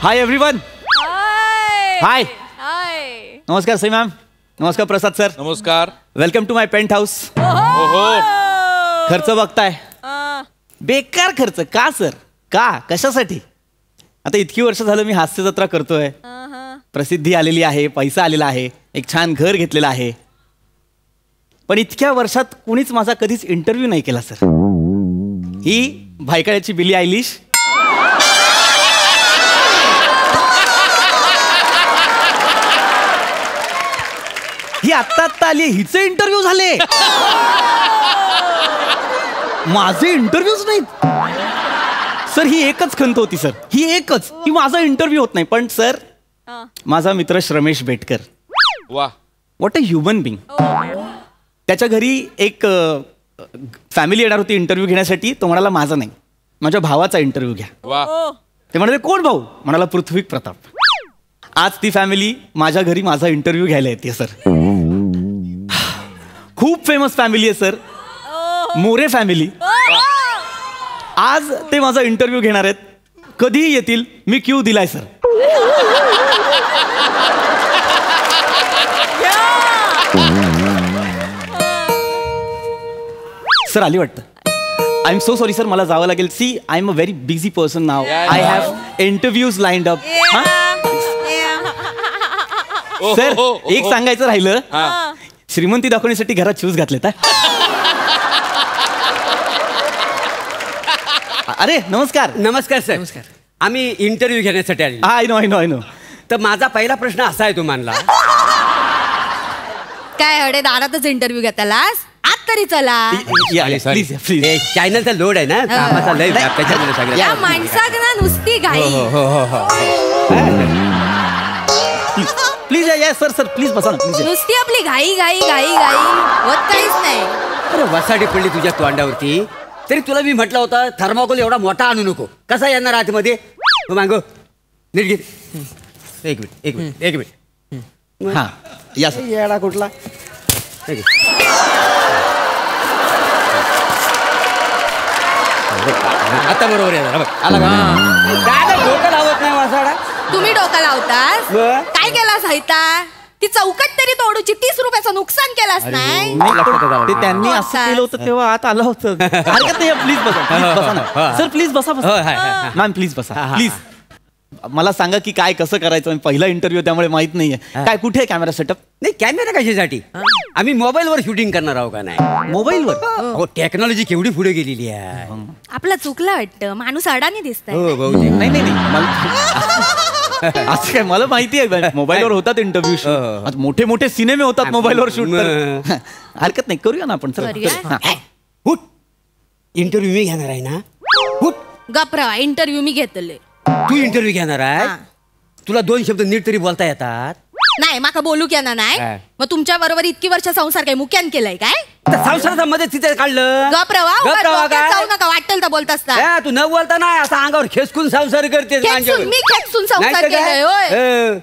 Hi everyone. हाय. नमस्कार Sai ma'am. नमस्कार Prasad sir. नमस्कार. Welcome to my penthouse. खर्च बघताय, बेकार खर्च. का सर, का, कशासाठी? आता इतकी वर्ष झालं मी हास्य जत्रा करतोय, प्रसिद्धी आलेली आहे, पैसा आलेला आहे, एक छान घर घेतलेलं आहे, पण इतक्या वर्षात कुणीच माझा कधीच इंटरव्ह्यू नाही केला सर. ही भायखळ्याची बिली आयलिश, ही आत्ता आत्ता आली, हिचे इंटरव्ह्यू झाले, माझे इंटरव्ह्यूच नाहीत सर. ही एकच खंत होती सर, ही एकच, की माझा इंटरव्ह्यू होत नाही. पण सर, माझा मित्र श्रमेश बेटकर, वा, व्हॉट अ ह्युमन बिंग. त्याच्या घरी एक फॅमिली येणार होती इंटरव्ह्यू घेण्यासाठी. तो म्हणाला माझा नाही, माझ्या भावाचा इंटरव्ह्यू घ्या. वा. ते म्हणाले कोण भाऊ? म्हणाला पृथ्वी प्रताप. आज ती फॅमिली माझ्या घरी माझा इंटरव्ह्यू घ्यायला येते सर. खूप फेमस फॅमिली आहे सर, मोरे फॅमिली. आज ते माझा इंटरव्ह्यू घेणार आहेत. कधीही येतील, मी क्यू दिलाय सर. सर आली वाटतं. I am so sorry sir, मला जावं लागेल. See, I am a very busy person now. I have interviews lined up. Sir, एक सांगायचं राहिलं, श्रीमंती दाखवण्यासाठी घरात शूज घातलेत. अरे नमस्कार. नमस्कार सर. नमस्कार. आम्ही इंटरव्ह्यू घेण्यासाठी आले. I know I know I know. तर माझा पहिला प्रश्न असा आहे तुम्हाला, काय अडे दारातच इंटरव्ह्यू घेतालास? आत तरी चला. Please please. चॅनलचा लोड आहे ना, कामाचा लय व्याप त्याच्यामध्ये सगळं. या माणसाक ना नुसती घाई. प्लीज या सर. सर प्लीज बसा ना प्लीज. नुसती आपली घाई घाई घाई घाई होत काहीच नाही. अरे वसाडी पडली तुझ्या तोंडावरती. तरी तुला मी म्हटलं होतं थर्माकोल एवढा मोठा आणू नको. कसा येणार आतमध्ये? मागो नीट घे. एक मिनिट एक मिनिट एक मिनिट. हा या सर. येडा कुठला? आता बरोबर येणार बघ. आला का? डोकं लावत नाही वासाडा. तुम्ही डोका लावतास? बर. काय केलास हैता? ती चौकट तरी तोडूची 30 रुपयाचं नुकसान केलास नाही? ते त्यांनी असं केलं होतं तेव्हा आत आलं होतं. हरकत नाही, प्लीज बसा. प्लीज बसा ना सर. प्लीज बसा बसा. मॅम प्लीज बसा प्लीज. मला सांगा की काय कसं करायचं. पहिला इंटरव्ह्यू त्यामुळे माहित नाहीये. काय कुठे आहे कॅमेरा सेटअप? नाही, कॅमेरा कशासाठी? आम्ही मोबाईलवर शूटिंग करणार आहोत का? नाही, मोबाईलवर. हो, टेक्नॉलॉजी केवढी पुढे गेलेली आहे. आपला चुकलं वाटतं, माणूस अडाणी दिसतंय. हो बहुतेक. नाही नाही नाही, असं काय, मला माहिती आहे मोबाईलवर होतात इंटरव्ह्यू. मोठे मोठे सिनेमे होतात मोबाईलवर शूट. हरकत नाही, करूया ना आपण. हुट, इंटरव्ह्यू मी घेणार आहे ना. हुट, गप्रा. इंटरव्ह्यू मी घेतले. तू इंटरव्ह्यू घेणार आहे? तुला 2 शब्द नीट तरी बोलता येतात? नाही, माका बोलू क्या ना. नाही मग तुमच्या बरोबर इतकी वर्ष संसार काय मुक्यान केलाय काय? संसाराचा मध्ये तिथे काढलं. गप्रा जाऊ नका, वाटेल तर बोलतास ना. तू न बोलता नाही, असा अंगावर खेचकून संसार करते. मी खेचून संसार केलाय होय.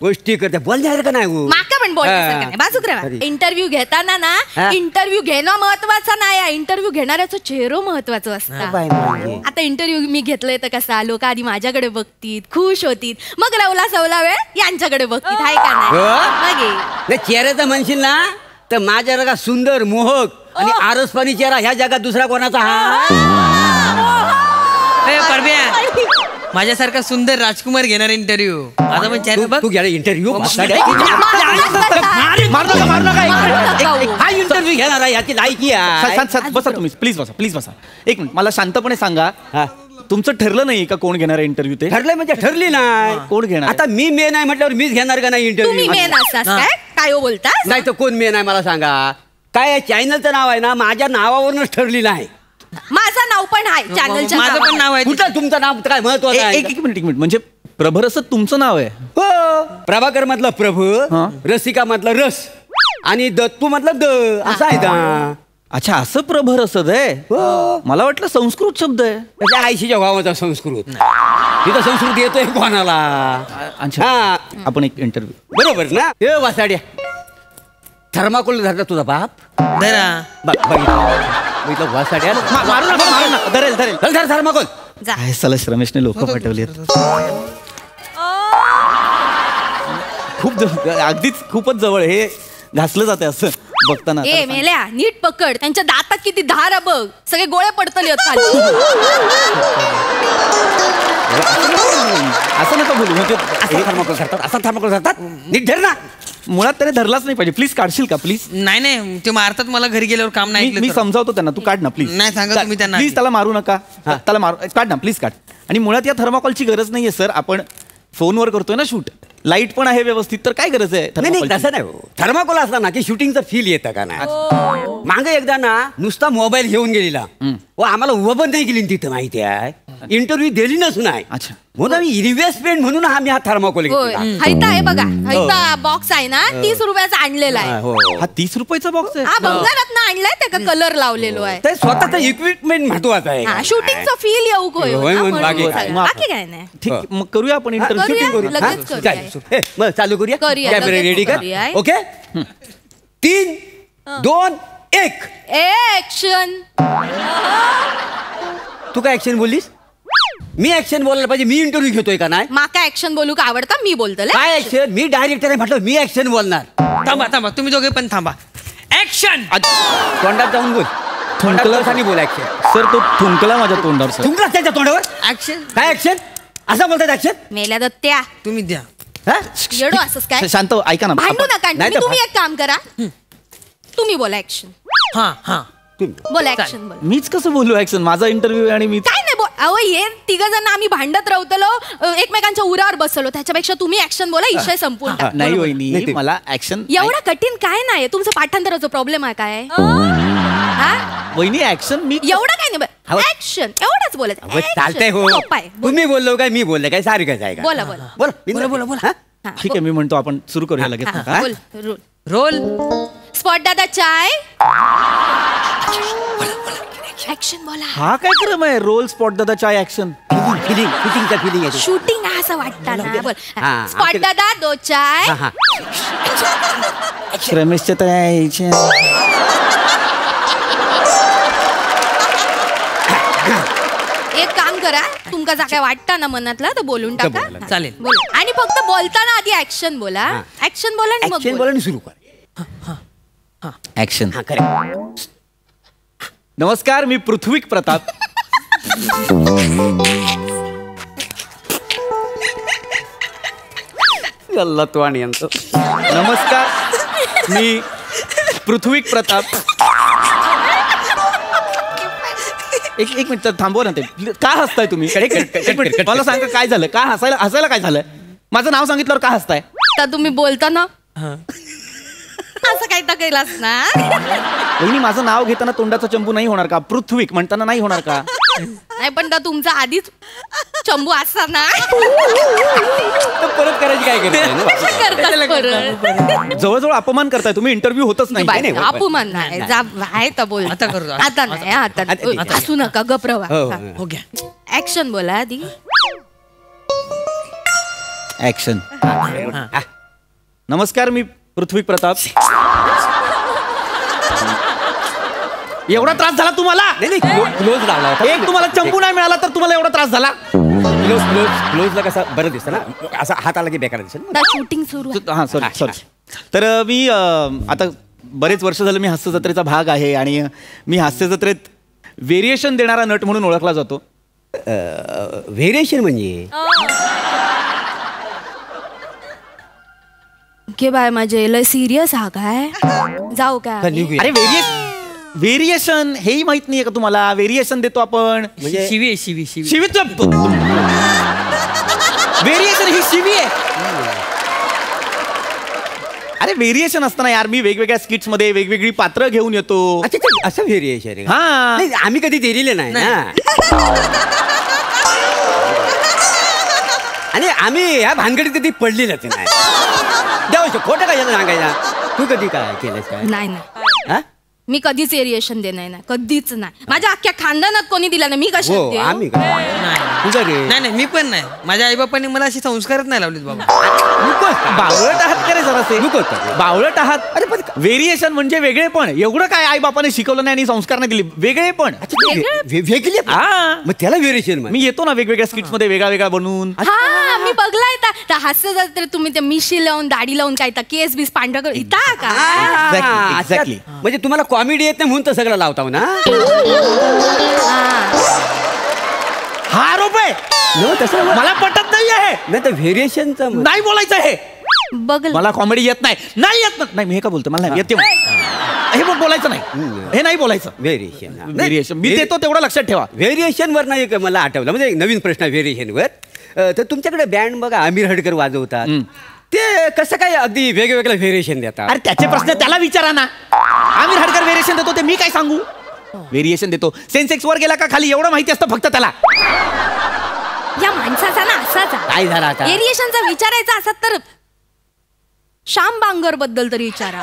गोष्टी करते, बोलणार का नाही? माका पण बोलायचं बाजूक रे. इंटरव्ह्यू घेताना ना, इंटरव्ह्यू घेणं महत्वाचं नाही, इंटरव्ह्यू घेणाऱ्याचं चेहरो महत्वाचं असतं. आता इंटरव्ह्यू मी घेतलंय तर कसा, लोक आधी माझ्याकडे बघतील, खुश होतील, मग रवला सवला वेळ यांच्याकडे बघतील. हाय का नाही? चेहऱ्याचं म्हणशील ना तर माझ्या जगा सुंदर, मोहक आणि आरसपाणी चेहरा ह्या जगात दुसरा कोणाचा? माझ्यासारखा सुंदर राजकुमार घेणार इंटरव्ह्यू. माझा पण चेहरा बघ. तू घ्या इंटरव्ह्यू. हा इंटरव्ह्यू घेणार आहे, याची लायकी आहे. बसा तुम्ही, प्लीज बसा प्लीज बसा. एक मिनिट, मला शांतपणे सांगा, तुमचं ठरलं नाही का कोण घेणार आहे इंटरव्ह्यू? ते ठरलंय म्हणजे ठरली नाही. कोण घेणार? आता मी मेन आहे म्हटल्यावर मीच घेणार का नाही इंटरव्ह्यू? तुम्ही मेन असतास काय? काय बोलता? नाही तर कोण मेन आहे मला सांगा. काय चॅनलचं नाव आहे ना, माझ्या नावावरूनच ठरलेलं आहे. माझं नाव पण आहे चॅनलचं. माझं पण नाव आहे. कुठं तुमचं नाव काय महत्वाचं आहे? एक मिनिट म्हणजे प्रभर असं तुमचं नाव आहे? हो, प्रभाकर मधलं प्रभ, रसिका मधलं रस आणि दत्तू मधलं द, असं आहे का? अच्छा, असं प्रभर असत आहे. मला वाटलं संस्कृत शब्द आहे. त्याच्या आईशीच्या भावाचा संस्कृत. तिथं संस्कृत येतोय कोणाला? अच्छा, आपण एक इंटरव्ह्यू. बरोबर ना? ए वासाड्या, थर्माकोल धरला तुझा बाप? धरा. बघितलं वासाड्या? मारू नका, धरेल धरेल. धर थर्माकोल. काय सलश रमेशने लोक पाठवले. अगदीच खूपच जवळ हे घासलं जाते असं बघताना. ए मेल्या नीट पकड, त्यांच्या दातात किती धार आहे बघ, सगळे गोळे पडतले खाली. असं नका बोलू म्हणजे असा थर्माकोल करतात नीट धर ना. मुळात त्याने धरलाच नाही पाहिजे. प्लीज काढशील का प्लीज. नाही ते मारतात मला घरी गेल्यावर काम नाही मी समजावतो त्यांना. तू काढ ना प्लीज. नाही सांगा तुम्ही त्यांना. प्लीज त्याला मारू नका. त्याला मारू काढ ना प्लीज काढ. आणि मुळात या थर्माकोलची गरज नाहीये सर. आपण फोनवर करतोय ना शूट, लाईट पण आहे व्यवस्थित, तर काय गरज आहे नाही thermocol ची? तसं नाही. थर्माकोल असला ना की शूटिंगचं फील येतं का नाही. मागे एकदा ना नुसता मोबाईल घेऊन गेलेला व आम्हाला उभं पण नाही गेली तिथं माहिती आहे. इंटरव्ह्यू दिली नसून आहे. अच्छा. म्हणून आम्ही इन्व्हेस्टमेंट म्हणून आम्ही हा थर्माकोल होय घेतला. हैता आहे बघा, हैता बॉक्स आहे ना 30 रुपयाचा आणलेला आहे. हो. हा 30 रुपयाचा बॉक्स आहे. हा भंगारात आणलाय, त्याचा कलर लावलेलो आहे. ते स्वतःचं इक्विपमेंट महत्वाचं आहे. हा शूटिंगचा फील येऊ होय होय, ना, होय, म्हणून बाकी सांगितलं. काय? बाकी काय नाही. ठीक आहे, मग करूया आपण इंटरव्ह्यू. करूया, शूटिंग करूया. लगेच करूया. चालेल. हे, मग चालू करूया. करूया, कॅमेरा लगेच रेडी कर. करूया. ओके 3, 2, 1. ऍक्शन. तू काय ऍक्शन बोललीस? मी ऍक्शन बोलायला पाहिजे. मी इंटरव्ह्यू घेतोय का नाही? माका ऍक्शन बोलू का आवडता, मी बोलतो ले. काय ऍक्शन? मी डायरेक्टर आहे म्हटलं मी ऍक्शन बोलणार. थांबा तुम्ही दोघे पण थांबा. ऍक्शन. तोंडात जाऊन बोल. थुंकला बोल ऍक्शन. सर, तो थुंकला माझ्या तोंडावर सर. तुमला त्याच्या तोंडावर ऍक्शन. काय ऍक्शन? असं बोलतात ऍक्शन? मेल्या दत्त्या तुम्ही द्या. येडो असंच काय शांत हो, ऐका ना. भांडू नका. नाही तर तुम्ही एक काम करा, तुम्ही बोला ऍक्शन. हा बोला ऍक्शन बोला. मीच कसं बोलू ऍक्शन? माझा इंटरव्ह्यू आहे आणि मी काय नाही बोल. अहो हे तिघ जण आम्ही भांडत राहतलो, एकमेकांच्या उरावर बसलो, त्याच्यापेक्षा तुम्ही ऍक्शन बोला, विषय संपून टाक. नाही वहिनी, नाही ते- मला ऍक्शन. एवढा कठीण काय नाही. तुमचं पाठांतराचा प्रॉब्लेम आहे काय? हा? वहिनी ऍक्शन मी एवढं काय नाही. ऍक्शन एवढंच बोलायचं. चालतंय हो. Action. सोपं आहे. तुम्ही बोललो काय मी बोललो काय सारखंच आहे का? बोला, बोला. बोला. हा? हा, ठीक आहे, मी म्हणतो आपण सुरू करूया लगेच. हा, हा? बोल. रोल. रोल. स्पॉट दादा चाय. ऍक्शन बोला. हा काय क्रम आहे? रोल स्पॉट दादा चाय ऍक्शन. फिलिंग आहे. शूटिंग असं वाटतं ना. बोल. हा, स्पॉट आमच्या- दादा दो चाय. हा, हा. रमेशच्या तर यायचे. एक काम करा, तुमका जा काय वाटतं ना मनातला तर बोलून टाका. बोला. चालेल. बोला. आणि फक्त बोलताना आधी ऍक्शन बोला. ऍक्शन बोला आणि मग ऍक्शन बोला. बोला आणि सुरू कर. ऍक्शन. हा करेक्ट. नमस्कार, मी पृथ्वीक प्रताप. अल्ला तू आणि यांचं. नमस्कार, मी पृथ्वीक प्रताप. एक मिनिट थांबव ना. ते का हसताय तुम्ही? एक मिनिट, मला सांगा काय झालं? का हसायला काय झालं? माझं नाव सांगितल्यावर का हसताय? तर तुम्ही बोलता ना असं काही तर केलास ना. वहिनी, माझं नाव घेताना तोंडाचा चंबू नाही होणार का? पृथ्वीक म्हणताना नाही होणार का? नाही पण तर तुमचा आधीच चंबू असा ना. परत करायची काय गरज आहे ना? करतात जवळजवळ अपमान करताय तुम्ही. इंटरव्ह्यू होतच नाही. नाही, अपमान नाही. जा आहे तर बोल. आता करू. आता नाही. आता आता- असू नका, गप्रवा. हो, हो. हो घ्या. ऍक्शन बोला आधी. ऍक्शन. हा. नमस्कार, मी पृथ्वी प्रताप. एवढा त्रास झाला तुम्हाला? नाही क्लोज लावला होता. एक तुम्हाला चंपू नाही मिळाला तर तुम्हाला एवढा त्रास झाला? क्लोजला कसं बरं दिसतं ना. असा हात आला की बेकार दिसेल ना. शूटिंग सुरू आहे. हा सॉरी. तर मी आता बरेच वर्ष झालं मी हास्य जत्रेचा भाग आहे आणि मी हास्य जत्रेत व्हेरिएशन देणारा नट म्हणून ओळखला जातो. व्हेरिएशन म्हणजे के बाय माझे लय सिरियस हा काय जाऊ काय निघूया. अरे व्हेरिएशन हेही माहित नाहीये का तुम्हाला? व्हेरिएशन देतो आपण. म्हणजे शिवी आहे, शिवी. शिवीचं व्हेरिएशन ही शिवी आहे. अरे व्हेरिएशन असताना यार मी वेगवेगळ्या स्किट्स मध्ये वेगवेगळी पात्र घेऊन येतो. अच्छा असं व्हेरिएशन आहे का? हा. नाही, आम्ही कधी दिलेले नाही ना. आणि आम्ही ह्या भानगडीत कधी पडलेलंच नाही. द्यावं खोटं काय सांगायला. तू कधी काय केलंस काय? नाही नाही हा? मी कधीच एरिएशन देणार नाही, कधीच नाही. माझ्या अख्ख्या खानदानात कोणी दिला नाही. मी हो कशात देऊ? आम्ही काय? तुझं रे नाही मी पण नाही. माझ्या आईबापांनी मला असे संस्कारच नाही लावलेत बाबा. बावळट आहात का रे जरासे नको बावळट आहात. अरे पण व्हेरिएशन म्हणजे वेगळेपण. एवढं काय आई बापाने शिकवलं नाही आणि संस्कार नाही दिले. वेगळेपण. वेगळी हा मग त्याला व्हेरिएशन मी येतो ना वेगवेगळ्या स्किट्स मध्ये वेगळा वेगळा बनवून. हा मी बघलाय त्या हास्य जत्रेत तुम्ही ते मिशी लावून दाढी लावून काय केस बीस पांढरा करून इता का. Exactly. म्हणजे तुम्हाला कॉमेडी येत नाही म्हणून तर सगळं लावता ना. हा आरोप आहे. तसं मला पटत नाही आहे. नाही तर व्हेरिएशनचं नाही बोलायचं हे. बघ मला कॉमेडी येत नाही. नाही येत नाही मी हे का बोलतो मला येते हे पण बोलायचं नाही. हे नाही बोलायचं. व्हेरिएशन व्हेरिएशन मी देतो तेवढं लक्षात ठेवा. व्हेरिएशन वर नाही मला आठवलं म्हणजे एक नवीन प्रश्न व्हेरिएशन वर. तर तुमच्याकडे बँड बघा आमिर हडकर वाजवतात. ते कसं काय अगदी वेगवेगळं व्हेरिएशन देतात. अरे त्याचे प्रश्न त्याला विचारा ना. आमिर हडकर व्हेरिएशन देतो ते मी काय सांगू. व्हेरिएशन देतो. सेन्सेक्स वर गेला का खाली एवढं माहिती असतं फक्त त्याला. या माणसाचा ना असाच काय झालं आता. व्हेरिएशनचा विचारायचा असत तर श्याम बांगर बद्दल तरी विचारा.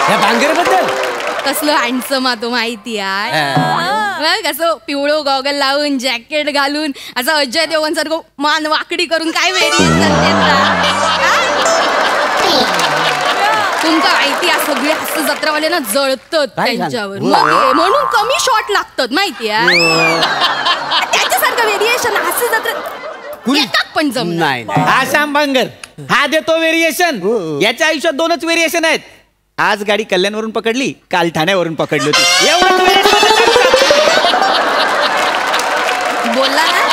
या बांगेरबद्दल कसलं हँडसम तो माहिती आहे. कसं पिवळं गॉगल लावून जॅकेट घालून असं अजय देवगण सारखं मान वाकडी करून काय तुमका माहिती आहे सगळे हास्य जत्रावाले ना जळतात त्यांच्यावर म्हणून कमी शॉट लागतात माहिती आहे. त्याच्यासारखं व्हेरिएशन हास्य जत्रेत एकात पण जमणार नाही. हा श्याम बांगर हा देतो व्हेरिएशन. याच्या आयुष्यात 2च व्हेरिएशन आहेत. आज गाडी कल्याणवरून पकडली काल ठाण्यावरून पकडली होती. एवढं बोलला ना.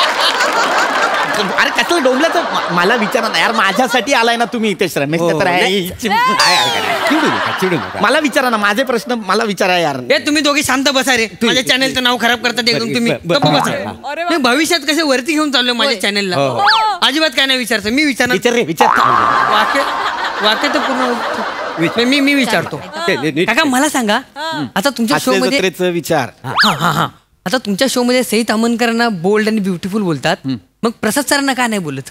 अरे कसलं डोंबल्याचं मला विचारा ना यार. माझ्यासाठी आलाय ना तुम्ही इथे रमेश तर आहे. चिडू नका. मला विचारा ना माझे प्रश्न मला विचारा यार. हे तुम्ही दोघे शांत बसा रे. माझ्या चॅनलचं नाव खराब करतात एकदम तुम्ही. गप्प बसा. मी भविष्यात कसे वरती घेऊन चाललोय माझ्या चॅनलला. अजिबात काय नाही विचारतो. मी विचारणार. विचार रे विचार. वाक्य तर पूर्ण मी विचारतो. काका मला सांगा आता तुमच्या शो मध्ये जत्रेचं विचार. हा आता तुमच्या शो मध्ये सई तामणकरांना बोल्ड आणि ब्युटिफुल बोलतात. मग प्रसाद सरांना का नाही बोलत.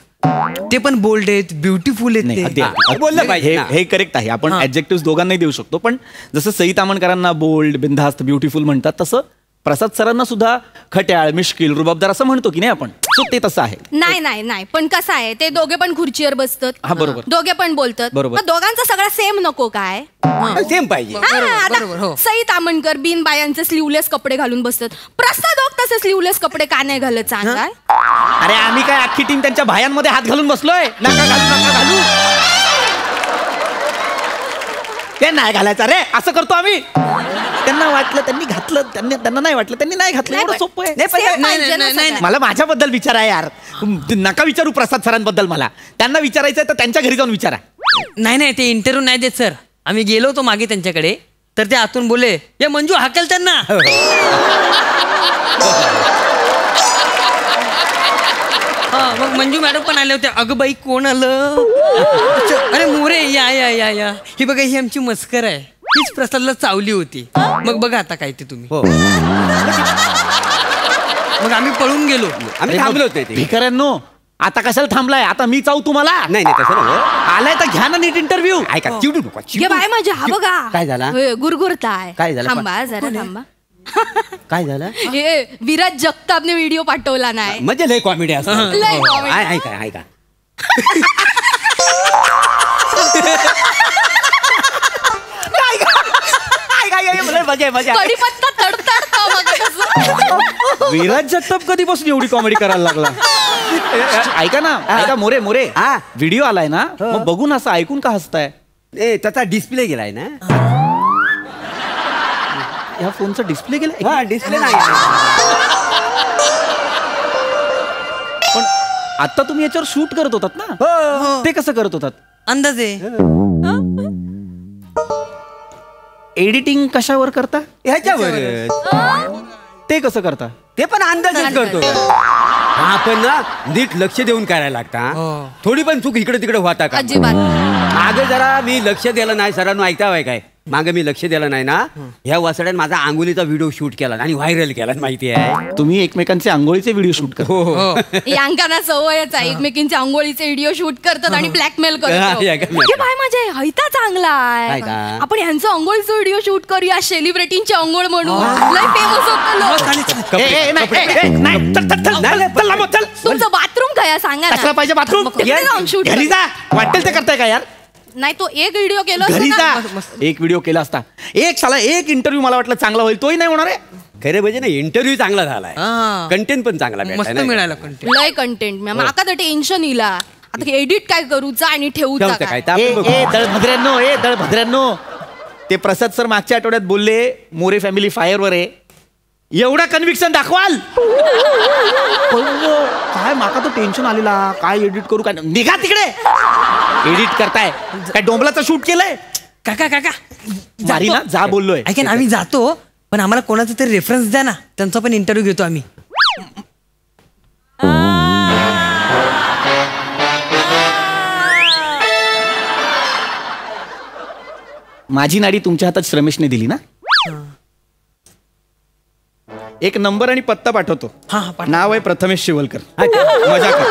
ते पण बोल्ड आहेत ब्युटिफुल आहेत. बोललं पाहिजे. हे करेक्ट आहे. आपण ऍडजेक्टिव्ह दोघांनाही देऊ शकतो. पण जसं सई तामणकरांना बोल्ड बिनधास्त ब्युटिफुल म्हणतात तसं प्रसाद सरांना सुद्धा खट्याळ मिश्किल रुबाबदार असं म्हणतो की नाही आपण. सो ते तसं आहे. नाही पण कसं आहे ते दोघे पण खुर्चीवर बसतात. हा बरोबर. दोघे पण बोलतात. बरोबर. मग दोघांचा सगळा सेम नको काय. सेम पाहिजे. बरोबर. सई तामणकर बिन बायांचे स्लीवलेस कपडे घालून बसतात. प्रसाद तसे स्लीवलेस कपडे का नाही घालत सांगा. अरे आम्ही काय अख्खी टीम त्यांच्या भायांमध्ये हात घालून बसलोय. नका घालू. ते नाही घालायचं रे असं करतो आम्ही. त्यांना वाटलं त्यांनी घातलं त्यांना नाही वाटलं त्यांनी नाही घातलं. एवढं सोपं आहे. मला माझ्याबद्दल विचारा यार. नका विचारू प्रसाद सरांबद्दल. मला त्यांना विचारायचं तर त्यांच्या घरी जाऊन विचारा. नाही ते इंटरव्ह्यू नाही देत सर. आम्ही गेलो होतो मागे त्यांच्याकडे तर ते आतून बोले ये मंजू हाकेल त्यांना. मग मंजू मॅडम पण आले होते. अगं बाई कोण आलं. अरे मोरे या ही बघा ही आमची मस्कर आहे. हीच प्रसादला चावली होती. मग बघा आता काय ते तुम्ही. मग आम्ही पळून गेलो. आम्ही थांबलो होतो. भिकाऱ्यांनो आता कशाला थांबलाय. आता मी चावू तुम्हाला. नाही तसं नाही. आलाय तर घ्या ना नीट इंटरव्ह्यू. ऐका चिडू नका. घे बाय माझ्या हा बघा काय झाला. गुरगुरताय. काय झालं? थांबा जरा थांबा. काय झालं. हे विराज जगतापने व्हिडिओ पाठवला नाही. म्हणजे लय कॉमेडी असतं. लय comedy. ऐका कढीपत्ता तडतडतो बघा कसं. विराज जगताप कधीपासून एवढी कॉमेडी करायला लागला. ऐका ना मोरे व्हिडिओ आलाय ना मग बघून असं ऐकून का हसताय. त्याचा डिस्प्ले गेलाय ना. ह्या फोनचा डिस्प्ले गेलाय. हा डिस्प्ले नाही. पण आता तुम्ही याच्यावर शूट करत होतात ना. ते कसं करत होतात. अंदाजे एडिटिंग कशावर करता. ह्याच्यावर. ते कसं करता. ते पण अंदाजच करतो. आपण ना नीट लक्ष देऊन करायला लागता. थोडी पण चूक इकडे तिकडे होता का. अजिबात. मागे जरा मी लक्ष दिलं नाही सरांनो ऐकता काय मागे मी लक्ष दिलं नाही ना, ह्या वासड्याने माझा अंगुलीचा व्हिडिओ शूट केला आणि व्हायरल केला माहिती आहे. तुम्ही एकमेकांचे आंघोळीचे व्हिडिओ शूट करा. हो. यांकांना सवयच आहे एकमेकींचे आंघोळीचे व्हिडिओ शूट करतात आणि ब्लॅकमेल करतात. या का? हे बाय माझ्या हैता चांगला काय आहे. का? आपण यांचं आंघोळीचं व्हिडिओ शूट करूया, सेलिब्रिटींची आंघोळ म्हणून लय फेमस होतं. तुमचं बाथरूम काय आहे सांगा कसला ना. पाहिजे बाथरूम? तिकडे जाऊन shoot घरी जा, वाटेल ते करताय का यार? नाही तो एक व्हिडिओ केला घरी असता जा. ना. एक व्हिडिओ केला असता, एक साला एक इंटरव्ह्यू मला वाटलं चांगला होईल, तोही नाही होणार आहे. खरे म्हणजे ना इंटरव्ह्यू चांगला झालाय, हा. कंटेंट पण चांगला मस्त भेटलाय, नाही का? मिळाला कंटेंट. लय कंटेंट माका तर टेन्शन इला. आता एडिट काय करूचा आणि ठेवूचा ठेवतं काय. काय? तर आपण बघू. दळभद्र्यांनो, ते प्रसाद सर मागच्या आठवड्यात बोलले मोरे फॅमिली फायरवर आहे. एवढा कन्व्हिक्शन दाखवाल? काय माका तो टेन्शन आलेला, काय एडिट करू काय. निघा तिकडे, एडिट करताय काय? डोंबलाचं शूट केलंय? काका मारी ना, जा बोललोय. ऐका ना, आम्ही जातो पण आम्हाला कोणाचा तरी रेफरन्स द्या ना, त्यांचा पण इंटरव्ह्यू घेतो आम्ही. माझी नाडी तुमच्या हातात श्रमेशने दिली ना. एक नंबर आणि पत्ता पाठवतो. हा, पाठवा. नाव आहे प्रथमेश शिवलकर. मजा कर.